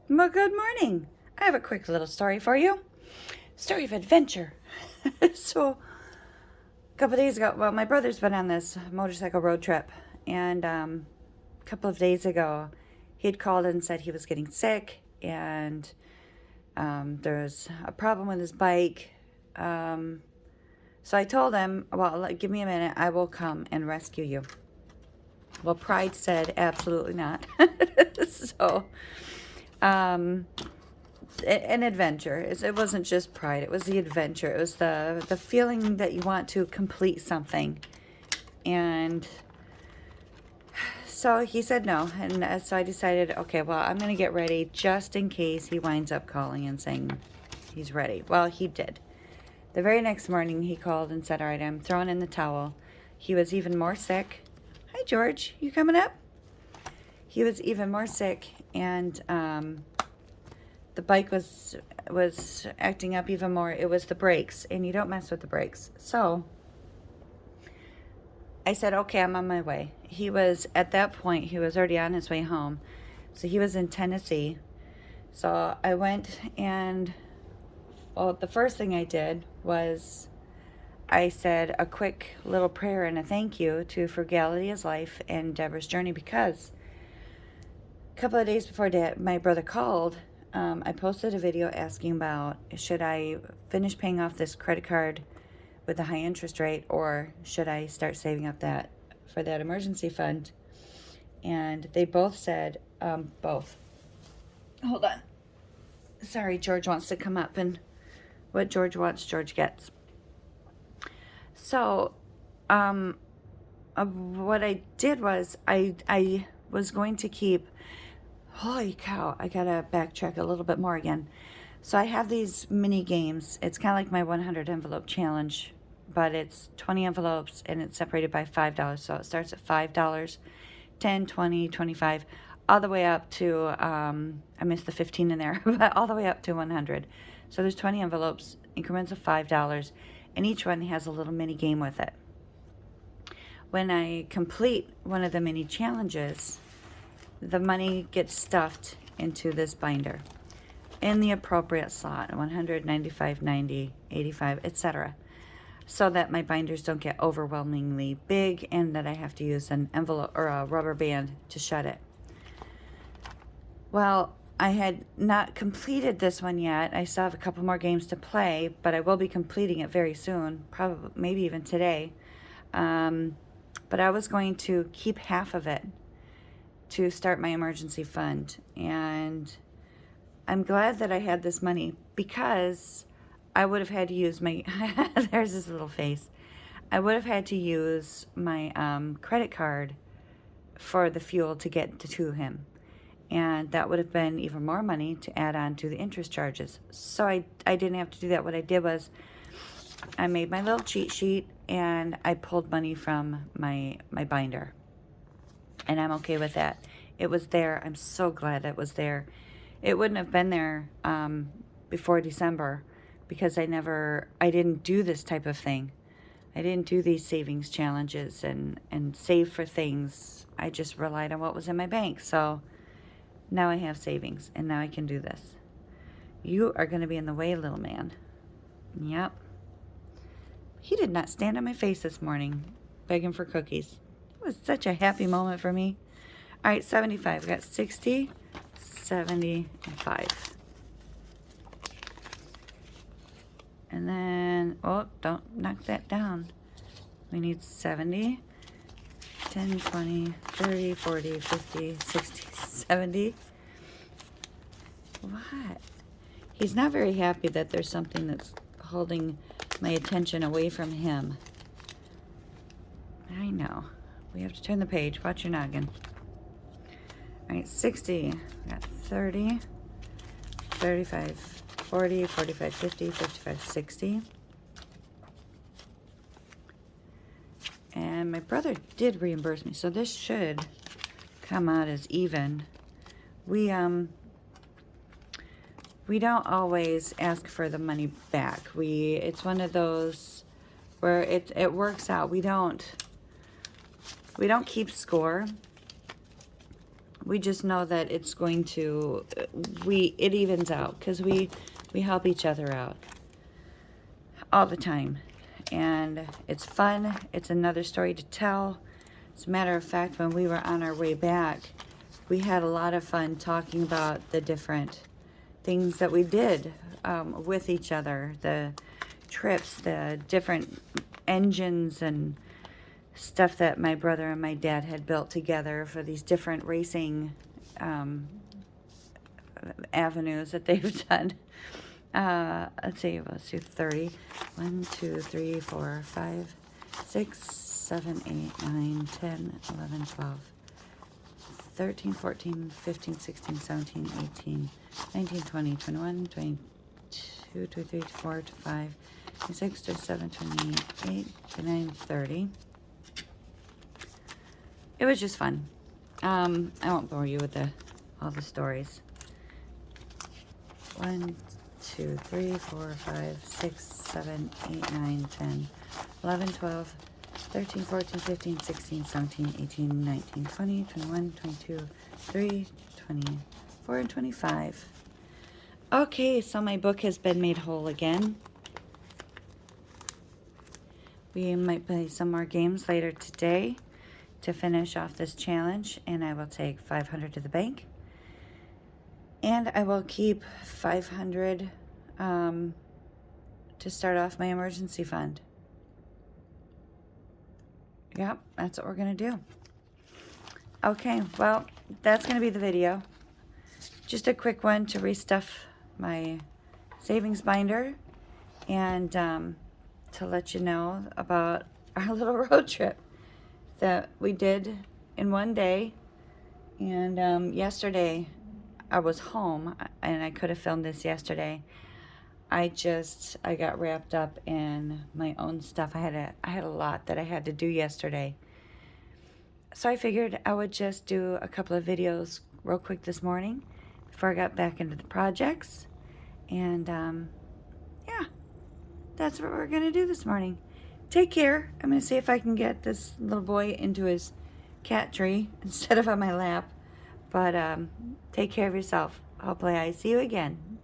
Well, good morning. I have a quick little story for you. Story of adventure. So, a couple days ago, well, my brother's been on this motorcycle road trip, and a couple of days ago, he had called and said he was getting sick, and there's a problem with his bike. So I told him, well, give me a minute, I will come and rescue you. Well, Pride said, absolutely not. So, an adventure. It wasn't just pride. It was the adventure. It was the feeling that you want to complete something. And so he said no. And so I decided, okay, well, I'm going to get ready just in case he winds up calling and saying he's ready. Well, he did. The very next morning, he called and said, all right, I'm throwing in the towel. He was even more sick. Hi, George. You coming up? He was even more sick, and the bike was acting up even more. It was the brakes, and you don't mess with the brakes. So I said, okay, I'm on my way. He was, at that point, he was already on his way home. So he was in Tennessee. So I went and, well, the first thing I did was I said a quick little prayer and a thank you to Frugality is Life and Deborah's Journey, because a couple of days before my brother called, I posted a video asking about, should I finish paying off this credit card with a high interest rate, or should I start saving up that for that emergency fund? And they both said both. Hold on. Sorry, George wants to come up, and what George wants, George gets. So, what I did was I was going to keep. Holy cow, I gotta backtrack a little bit more again. So I have these mini games. It's kind of like my 100 envelope challenge, but it's 20 envelopes and it's separated by $5. So it starts at $5, 10, 20, 25, all the way up to, I missed the 15 in there, but all the way up to 100. So there's 20 envelopes, increments of $5, and each one has a little mini game with it. When I complete one of the mini challenges, the money gets stuffed into this binder in the appropriate slot, 100, 95, 90, 85, etc., so that my binders don't get overwhelmingly big and that I have to use an envelope or a rubber band to shut it. Well, I had not completed this one yet. I still have a couple more games to play, but I will be completing it very soon, probably maybe even today. But I was going to keep half of it to start my emergency fund, and I'm glad that I had this money, because I would have had to use my there's this little face. I would have had to use my credit card for the fuel to get to him, and that would have been even more money to add on to the interest charges. So I didn't have to do that. What I did was I made my little cheat sheet and I pulled money from my binder. And I'm okay with that. It was there. I'm so glad it was there. It wouldn't have been there before December, because I didn't do this type of thing. I didn't do these savings challenges and save for things. I just relied on what was in my bank. So now I have savings, and now I can do this. You are going to be in the way, little man. Yep. He did not stand on my face this morning begging for cookies. It was such a happy moment for me. All right, 75. We got 60, 75. And then, oh, don't knock that down. We need 70, 10, 20, 30, 40, 50, 60, 70. What? He's not very happy that there's something that's holding my attention away from him. I know. We have to turn the page. Watch your noggin. All right, 60. We got 30, 35, 40, 45, 50, 55, 60. And my brother did reimburse me, so this should come out as even. We don't always ask for the money back. It's one of those where it works out. We don't keep score. we just know that it's going to, it evens out, because we help each other out all the time. And it's fun. It's another story to tell. As a matter of fact, when we were on our way back, we had a lot of fun talking about the different things that we did with each other, the trips, the different engines and stuff that my brother and my dad had built together for these different racing avenues that they've done. Let's see, let's do 30. 1, 2, 3, 4, 5, 6, 7, 8, 9, 10, 11, 12, 13, 14, 15, 16, 17, 18, 19, 20, 21, 22, 23, 24, 25, 26, 27, 28, 29, 30. It was just fun. I won't bore you with all the stories. 1, 2, 3, 4, 5, 6, 7, 8, 9, 10, 11, 12, 13, 14, 15, 16, 17, 18, 19, 20, 21, 22, 23, 24, and 25. Okay, so my book has been made whole again. We might play some more games later today to finish off this challenge, and I will take 500 to the bank. And I will keep 500 to start off my emergency fund. Yep, that's what we're going to do. Okay, well, that's going to be the video. Just a quick one to restuff my savings binder and to let you know about our little road trip that we did in one day. And yesterday I was home, and I could have filmed this yesterday. I got wrapped up in my own stuff. I had a lot that I had to do yesterday. So I figured I would just do a couple of videos real quick this morning before I got back into the projects. And yeah, that's what we're gonna do this morning. Take care. I'm gonna see if I can get this little boy into his cat tree instead of on my lap. But take care of yourself. Hopefully I see you again.